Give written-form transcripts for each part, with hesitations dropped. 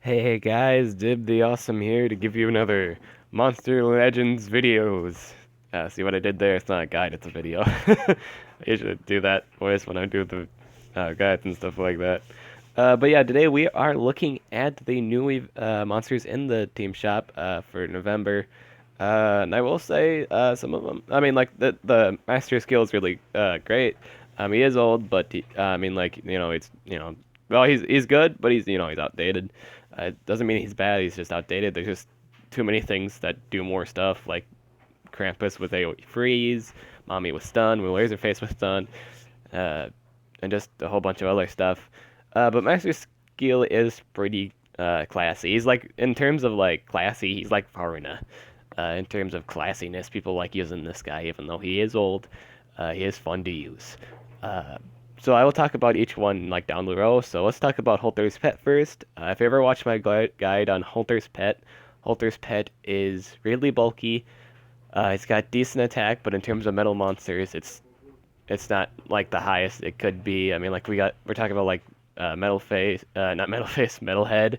Hey guys, Dib the Awesome here to give you another Monster Legends videos. See what I did there? It's not a guide, it's a video. I usually do that voice when I do the guides and stuff like that. But yeah, today we are looking at the new monsters in the team shop for November. And I will say some of them. I mean, like the master skill is really great. He is old, but I mean, like it's well, he's good, but he's outdated. It doesn't mean he's bad. He's just outdated. There's just too many things that do more stuff, like Krampus with AoE freeze, Mommy with stun, with Laserface with stun, uh, and just a whole bunch of other stuff. But Master Skill is pretty classy. He's like in terms of like classy, he's like Varuna. In terms of classiness, people like using this guy, even though he is old. He is fun to use. Uh, so I will talk about each one like down the row. So let's talk about Halter's Pet first. If you ever watched my guide on Halter's Pet is really bulky. It's got decent attack, but in terms of metal monsters, it's not like the highest it could be. I mean, like we're talking about like metal face, not metal face, metal head,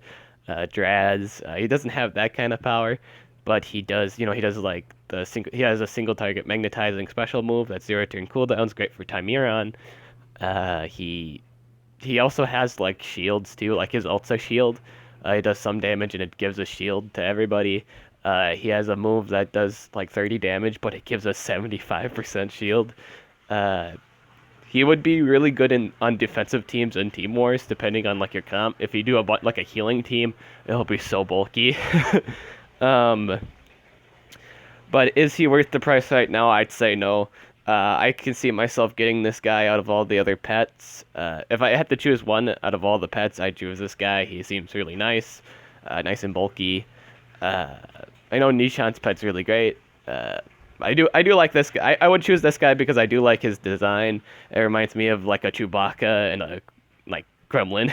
Draz. He doesn't have that kind of power, but he does. He does like he has a single target magnetizing special move that's 0 turn cooldowns, great for Timeron. Uh, he he also has like shields too, like his ult's a shield. He does some damage and it gives a shield to everybody. He has a move that does like 30 damage, but it gives us 75% shield. Uh, he would be really good in on defensive teams and team wars, depending on like your comp. If you do like a healing team, it'll be so bulky. um, but is he worth the price right now? I'd say no. I can see myself getting this guy out of all the other pets. If I had to choose one out of all the pets, I'd choose this guy. He seems really nice, nice and bulky. Uh, I know Nishant's pet's really great. I do like this guy. I would choose this guy because I do like his design. It reminds me of like a Chewbacca and a like Gremlin.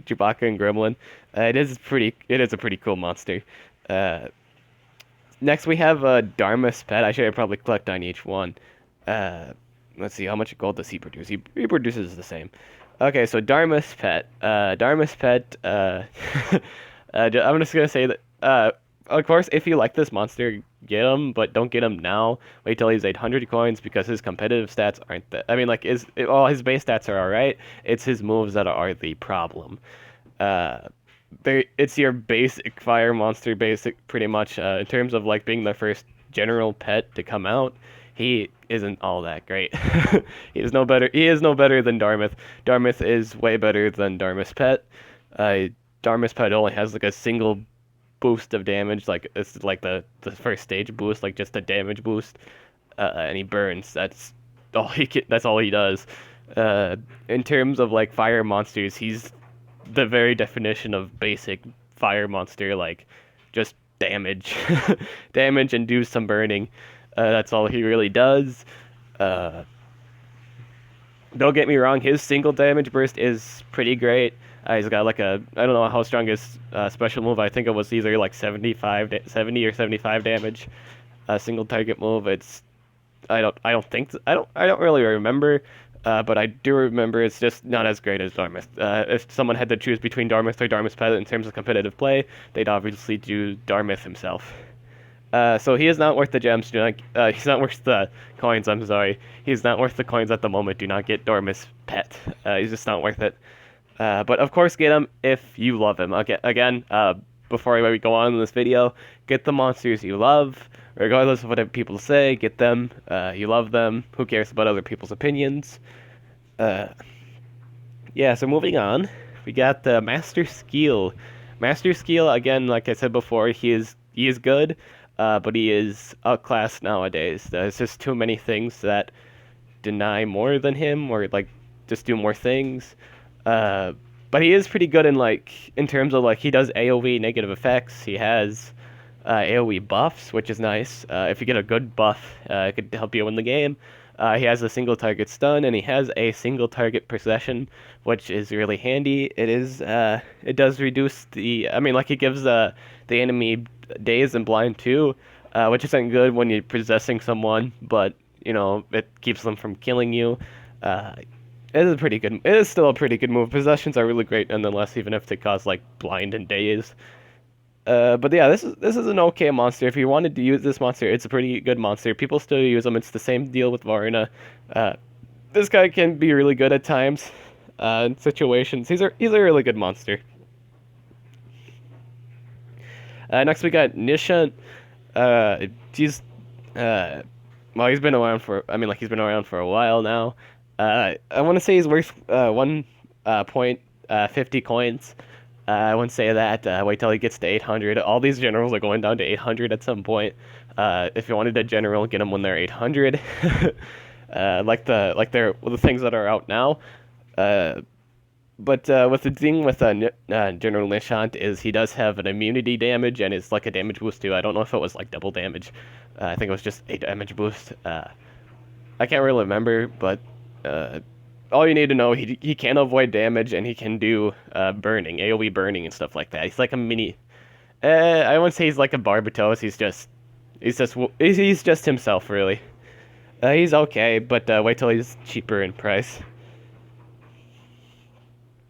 Chewbacca and Gremlin. It is a pretty cool monster. Uh, Next, we have Dharmus pet. I should probably collect on each one. Uh, let's see, how much gold does he produce? He produces the same. Okay, so Dharmus pet. Dharmus pet. I'm just gonna say that. Of course, if you like this monster, get him, but don't get him now. Wait till he's 800 coins because his competitive stats aren't that. I mean, like, his base stats are alright. It's his moves that are the problem. Uh, it's your basic fire monster, basic pretty much. In terms of like being the first general pet to come out, he isn't all that great. He is no better. He is no better than Darmouth. Darmouth is way better than Dharmus pet. Uh, Dharmus pet only has like a single boost of damage, like it's like the first stage boost, like just a damage boost, and he burns. That's all he does. In terms of like fire monsters, he's the very definition of basic fire monster, like just damage, damage and do some burning. That's all he really does. Uh, don't get me wrong, his single damage burst is pretty great. He's got like I don't know how strong his special move. I think it was either like 70 or 75 damage. A single target move. I don't really remember. But I do remember it's just not as great as Darmouth. If someone had to choose between Darmouth or Darmouth Pet in terms of competitive play, they'd obviously do Darmouth himself. So he is not worth the gems. He's not worth the coins. I'm sorry. He's not worth the coins at the moment. Do not get Darmouth's Pet. He's just not worth it. But of course, get him if you love him. Okay, again, before we go on in this video, get the monsters you love, regardless of what people say. Get them. You love them. Who cares about other people's opinions? Uh, yeah. So moving on, we got the Master Skeel. Master Skeel again, like I said before, he is good, but he is outclassed nowadays. There's just too many things that deny more than him, or like just do more things. Uh, but he is pretty good in terms of like he does AoE negative effects. He has AoE buffs, which is nice. If you get a good buff, it could help you win the game. He has a single target stun and he has a single target possession, which is really handy. It does reduce I mean, like it gives the enemy daze and blind too, which isn't good when you're possessing someone, but it keeps them from killing you. Uh, It is a pretty good. It is still a pretty good move. Possessions are really great, nonetheless, even if they cause like blind and daze. But yeah, this is an okay monster. If you wanted to use this monster, it's a pretty good monster. People still use them. It's the same deal with Varna. Uh, this guy can be really good at times, in situations. He's a really good monster. Next we got Nishant. He's well, he's been around for. I mean, like he's been around for a while now. I want to say he's worth 1.50 coins. I wouldn't say that. Wait till he gets to 800. All these generals are going down to 800 at some point. If you wanted a general, get them when they're 800. The things that are out now. But with the thing with General Nishant is he does have an immunity damage and it's like a damage boost too. I don't know if it was like double damage. I think it was just a damage boost. I can't really remember, but all you need to know, he can avoid damage and he can do burning, AoE burning and stuff like that. He's like a mini. I wouldn't say he's like a Barbatos. He's just himself really. He's okay, but wait till he's cheaper in price.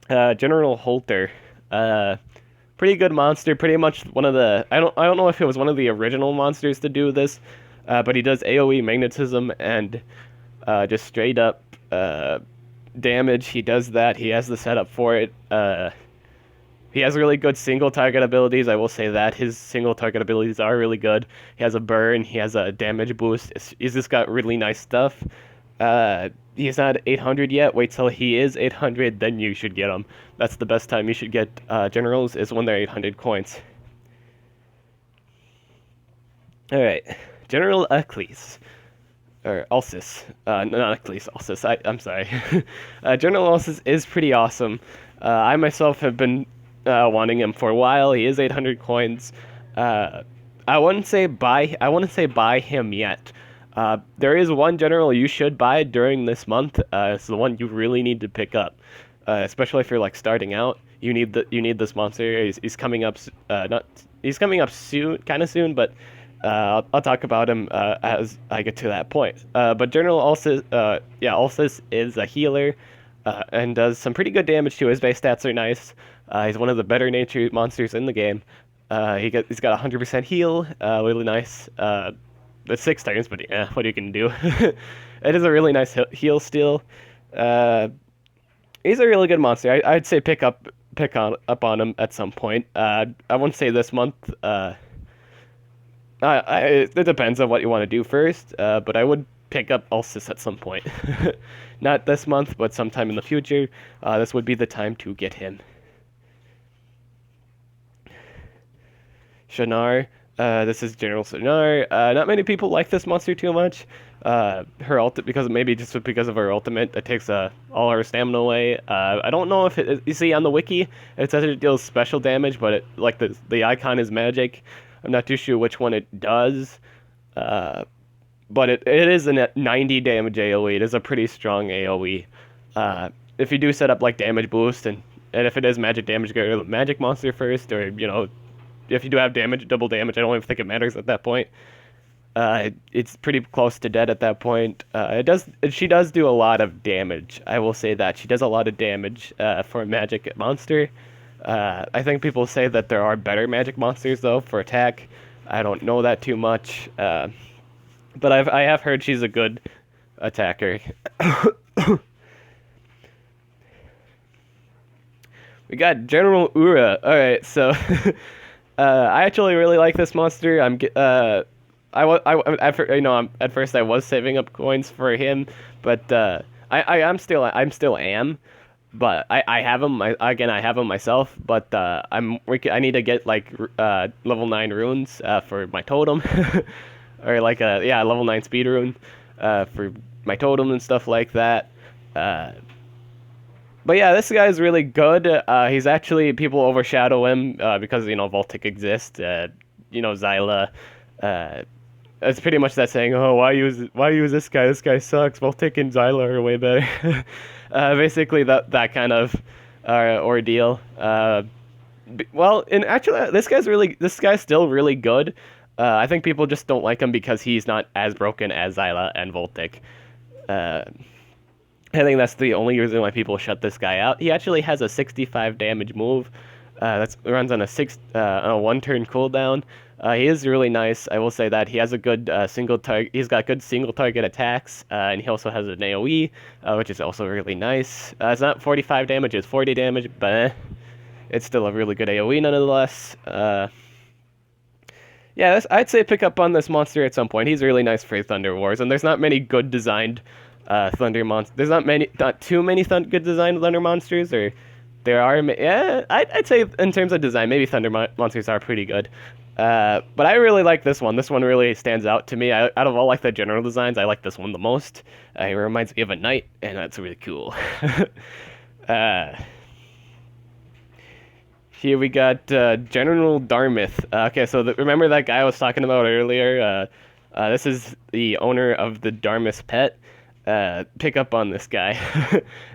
General Halter, pretty good monster. Pretty much one of the I don't know if it was one of the original monsters to do this, but he does AoE magnetism and just straight up damage. He does that. He has the setup for it. He has really good single target abilities. I will say that his single target abilities are really good. He has a burn. He has a damage boost. He's just got really nice stuff. He's not 800 yet. Wait till he is 800, then you should get him. That's the best time you should get generals is when they're 800 coins. All right, General Elsis. Or Elsis. Not Elsis, Elsis. I'm sorry. General Elsis is pretty awesome. I myself have been wanting him for a while. He is 800 coins. I wouldn't say buy him yet. There is one general you should buy during this month. It's the one you really need to pick up, especially if you're like starting out. You need this monster. He's coming up. He's coming up soon, kind of soon, but I'll talk about him as I get to that point. But General Elsis, Elsis is a healer and does some pretty good damage too. His base stats are nice. He's one of the better natured monsters in the game. He's got 100% heal, really nice. It's 6 turns, but yeah, what you can do. It is a really nice heal still. He's a really good monster. I'd say pick up on him at some point. I wouldn't say this month. It depends on what you want to do first, but I would pick up Elsis at some point. Not this month, but sometime in the future. This would be the time to get him. Shinar. This is General Shinar. Not many people like this monster too much. Her ult, because of her ultimate, it takes all her stamina away. I don't know if you see on the wiki, it says it deals special damage, but the icon is magic. I'm not too sure which one it does. But it is a 90 damage AoE. It is a pretty strong AoE. If you do set up like damage boost and if it is magic damage, go to the magic monster first, or if you do have double damage, I don't even think it matters at that point. It's pretty close to dead at that point. She does do a lot of damage. I will say that she does a lot of damage for a magic monster. I think people say that there are better magic monsters though for attack. I don't know that too much, but I have heard she's a good attacker. We got General Ura. All right, so. I actually really like this monster. At first I was saving up coins for him, but I'm still but I have him. I have him myself, but I need to get like level 9 runes for my totem, or like level 9 speed rune for my totem and stuff like that. But yeah, this guy's really good. He's actually, people overshadow him because, Voltic exists. Xyla. It's pretty much that saying, oh, why use this guy? This guy sucks. Voltic and Xyla are way better. Basically, that kind of ordeal. Well, and actually, this guy's still really good. I think people just don't like him because he's not as broken as Xyla and Voltic. I think that's the only reason why people shut this guy out. He actually has a 65 damage move. That runs on a 1 turn cooldown. He is really nice. I will say that he has a good single target. He's got good single target attacks, and he also has an AOE, which is also really nice. It's not 45 damage; it's 40 damage, but it's still a really good AOE nonetheless. Yeah, I'd say pick up on this monster at some point. He's really nice for Thunder Wars, and there's not many good designed Thunder monsters. There's not too many good designed Thunder monsters, or there are. Yeah, I'd say in terms of design, maybe Thunder monsters are pretty good. But I really like this one. This one really stands out to me. Out of all like the general designs, I like this one the most. It reminds me of a knight, and that's really cool. uh, Here we got General Darmouth. Okay, so remember that guy I was talking about earlier? This is the owner of the Dharmus pet. Pick up on this guy.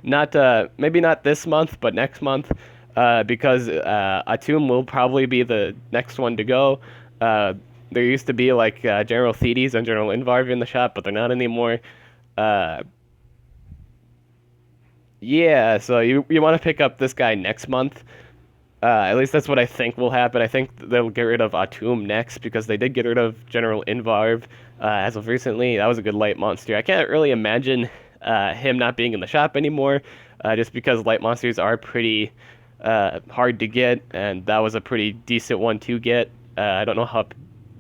Not maybe not this month, but next month, because Atum will probably be the next one to go. There used to be like General Thetes and General Invarv in the shop, but they're not anymore. Yeah, so you want to pick up this guy next month. At least that's what I think will happen. I think they'll get rid of Atum next because they did get rid of General Invarv as of recently. That was a good light monster. I can't really imagine him not being in the shop anymore, just because light monsters are pretty hard to get, and that was a pretty decent one to get. I don't know how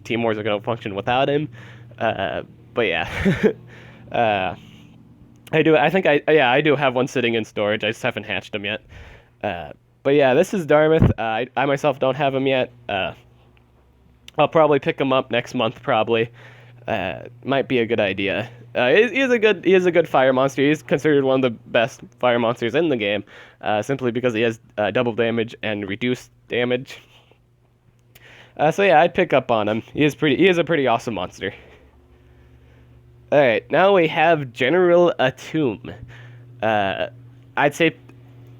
Team Wars are going to function without him, but yeah. I do. I do have one sitting in storage. I just haven't hatched him yet. But yeah, this is Darmouth. I myself don't have him yet. I'll probably pick him up next month. Probably. Might be a good idea. He is a good fire monster. He's considered one of the best fire monsters in the game, simply because he has double damage and reduced damage. So yeah, I'd pick up on him. He is a pretty awesome monster. All right, now we have General Atum. I'd say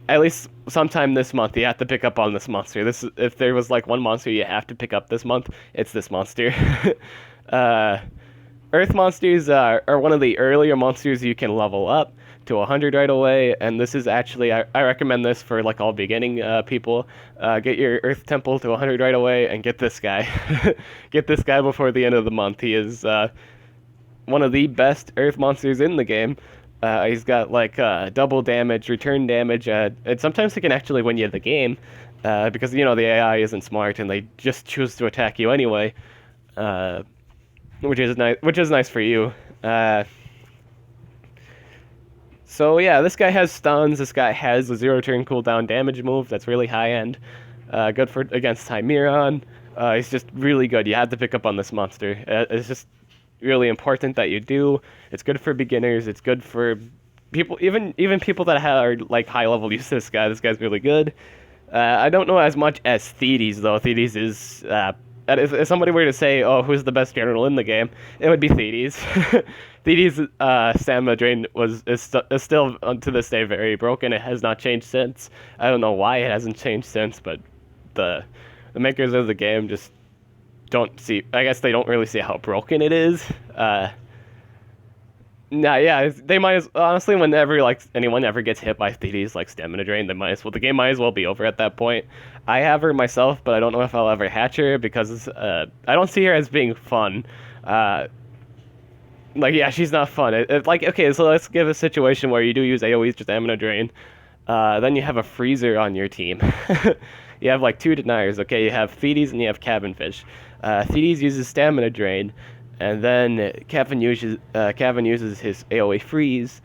at least sometime this month you have to pick up on this monster. If there was like one monster you have to pick up this month, it's this monster. Earth monsters are one of the earlier monsters you can level up to 100 right away, and this is actually, I recommend this for like all beginning people. Get your Earth Temple to 100 right away and get this guy. Get this guy before the end of the month. He is one of the best Earth monsters in the game. He's got like double damage, return damage, and sometimes he can actually win you the game because the AI isn't smart and they just choose to attack you anyway, which is nice. Which is nice for you. So yeah, this guy has stuns. This guy has a 0-turn cooldown damage move that's really high end. Good for against Chimeron. He's just really good. You have to pick up on this monster. It's just really important that you do. It's good for beginners. It's good for people, even people that are like high level use this guy. This guy's really good. I don't know as much as Thetes though. Thetes is if somebody were to say, oh, who's the best general in the game, it would be Thetes. Thetes' stamina drain is still to this day very broken. It has not changed since. I don't know why it hasn't changed since, but the makers of the game just don't see. I guess they don't really see how broken it is. Yeah, they might as honestly, whenever like anyone ever gets hit by Thetes like stamina drain, the game might as well be over at that point. I have her myself, but I don't know if I'll ever hatch her because I don't see her as being fun. Yeah, she's not fun. Like, okay, so let's give a situation where you do use AoE's stamina drain. Then you have a freezer on your team. You have like two deniers. Okay, you have Thetes and you have Cabinfish. Thetes uses stamina drain, and then Cavan uses his AoE freeze.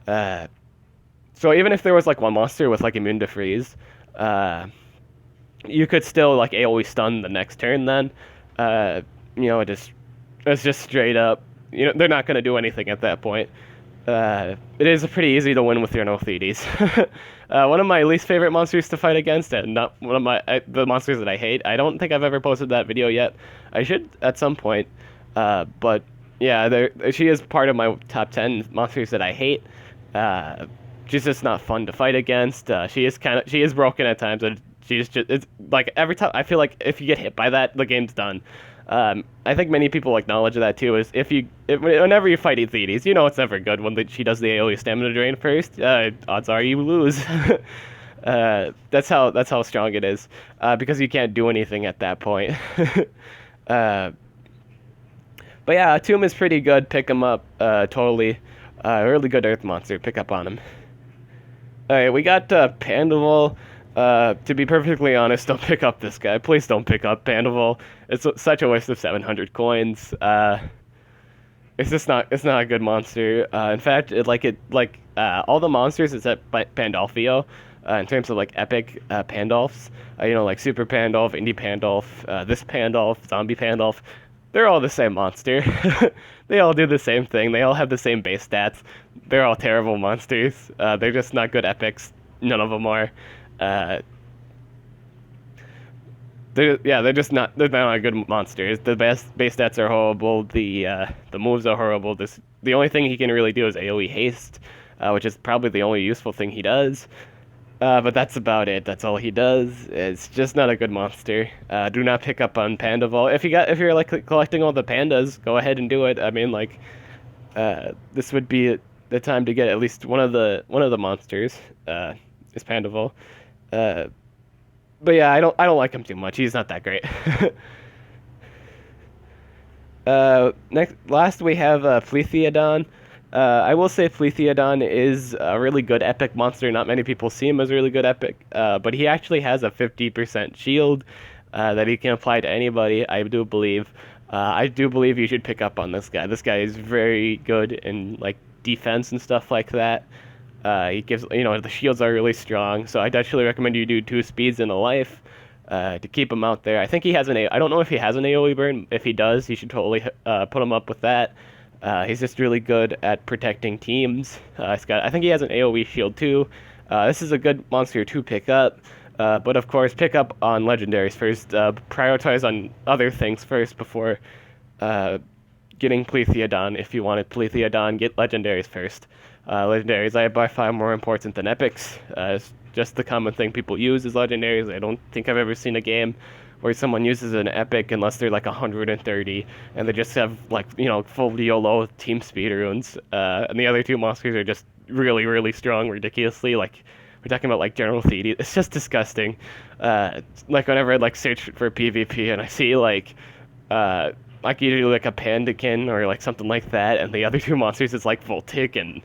So even if there was like one monster with like immune to freeze, you could still like AoE stun the next turn. Then, it's just straight up. They're not gonna do anything at that point. It is pretty easy to win with your no Thetes. One of my least favorite monsters to fight against, and not one of the monsters that I hate. I don't think I've ever posted that video yet. I should at some point. But yeah, she is part of my top 10 monsters that I hate. She's just not fun to fight against. She is broken at times, and it's like every time I feel like if you get hit by that, the game's done. I think many people acknowledge that too. Is whenever you fight Thetes, you know it's never good when she does the AoE stamina drain first. Odds are you lose. That's how strong it is. Because you can't do anything at that point. uh, but yeah, Atum is pretty good. Pick him up. Totally. Really good Earth monster. Pick up on him. Alright, we got Pandaval. To be perfectly honest, don't pick up this guy. Please don't pick up Pandaval. It's such a waste of 700 coins. It's not a good monster. In fact, all the monsters except Pandolfio, in terms of like epic Pandolfs, like Super Pandolf, Indie Pandolf, this Pandolf, Zombie Pandolf, they're all the same monster. They all do the same thing. They all have the same base stats. They're all terrible monsters. They're just not good epics. None of them are. They're just not. They're not good monsters. The best base stats are horrible. The moves are horrible. The only thing he can really do is AoE haste, which is probably the only useful thing he does. But that's about it. That's all he does. It's just not a good monster. Do not pick up on Pandaval. If you're like collecting all the pandas, go ahead and do it. I mean, like, this would be the time to get at least one of the monsters. Is Pandaval. But yeah, I don't like him too much. He's not that great. Last we have Plethiadon. I will say Plethiadon is a really good epic monster. Not many people see him as really good epic, but he actually has a 50% shield that he can apply to anybody. I do believe you should pick up on this guy. This guy is very good in like defense and stuff like that. He gives, the shields are really strong, so I'd actually recommend you do 2 speeds and a life to keep him out there. I think he has I don't know if he has an AoE burn. If he does, you should totally put him up with that. He's just really good at protecting teams. I think he has an AoE shield too. This is a good monster to pick up, but of course, pick up on legendaries first. Prioritize on other things first before getting Plethiadon. If you wanted Plethiadon, get legendaries first. Legendaries are by far more important than epics. It's just the common thing people use is legendaries. I don't think I've ever seen a game where someone uses an epic unless they're like 130 and they just have like, full YOLO team speed runes. And the other 2 monsters are just really, really strong, ridiculously. Like, we're talking about like General Thetes. It's just disgusting. Like whenever I like search for PvP and I see like usually like a Pandakin or like something like that, and the other 2 monsters is like Voltic and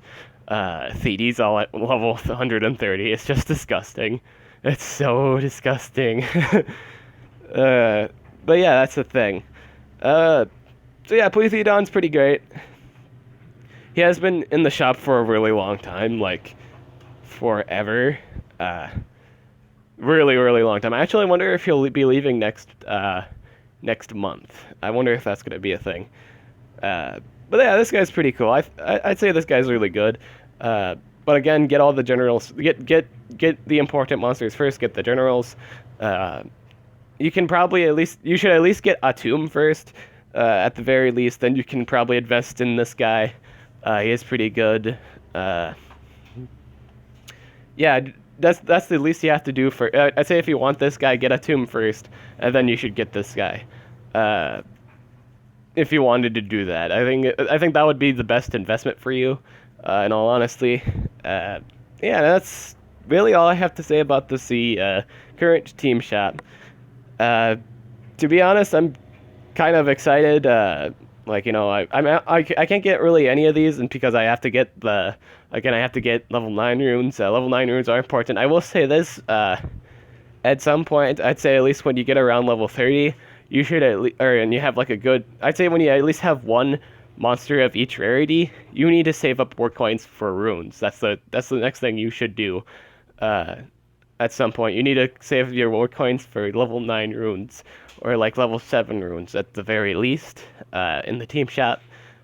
Thetes all at level 130. It's just disgusting. It's so disgusting. But yeah, that's the thing. So yeah, Plethiadon's pretty great. He has been in the shop for a really long time, like forever. Really, really long time. I actually wonder if he'll be leaving next month. I wonder if that's gonna be a thing. But yeah, this guy's pretty cool. I'd say this guy's really good. But again, get all the generals. Get the important monsters first. Get the generals. You should at least get Atum first. At the very least, then you can probably invest in this guy. He is pretty good. Yeah, that's the least you have to do for. I'd say if you want this guy, get Atum first, and then you should get this guy. If you wanted to do that, I think that would be the best investment for you. In all honesty, yeah, that's really all I have to say about the current team shop. To be honest, I'm kind of excited. I can't get really any of these, and because I have to get I have to get level 9 runes. Level 9 runes are important. I will say this, at some point, I'd say at least when you get around level 30, you should and you have like a good, I'd say when you at least have one monster of each rarity, you need to save up war coins for runes. That's the next thing you should do. At some point, you need to save your war coins for level 9 runes, or like level 7 runes at the very least, in the team shop.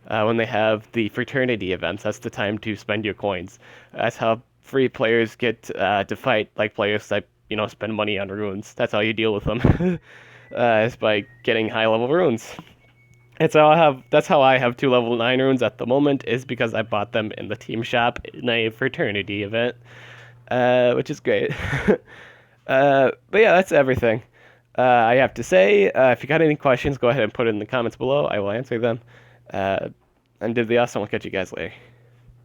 When they have the fraternity events, that's the time to spend your coins. That's how free players get to fight like players that spend money on runes. That's how you deal with them. Is by getting high level runes. That's how I have 2 level 9 runes at the moment, is because I bought them in the team shop in a fraternity event, which is great. But yeah, that's everything. I have to say, if you got any questions, go ahead and put it in the comments below. I will answer them. And did the awesome. I'll catch you guys later.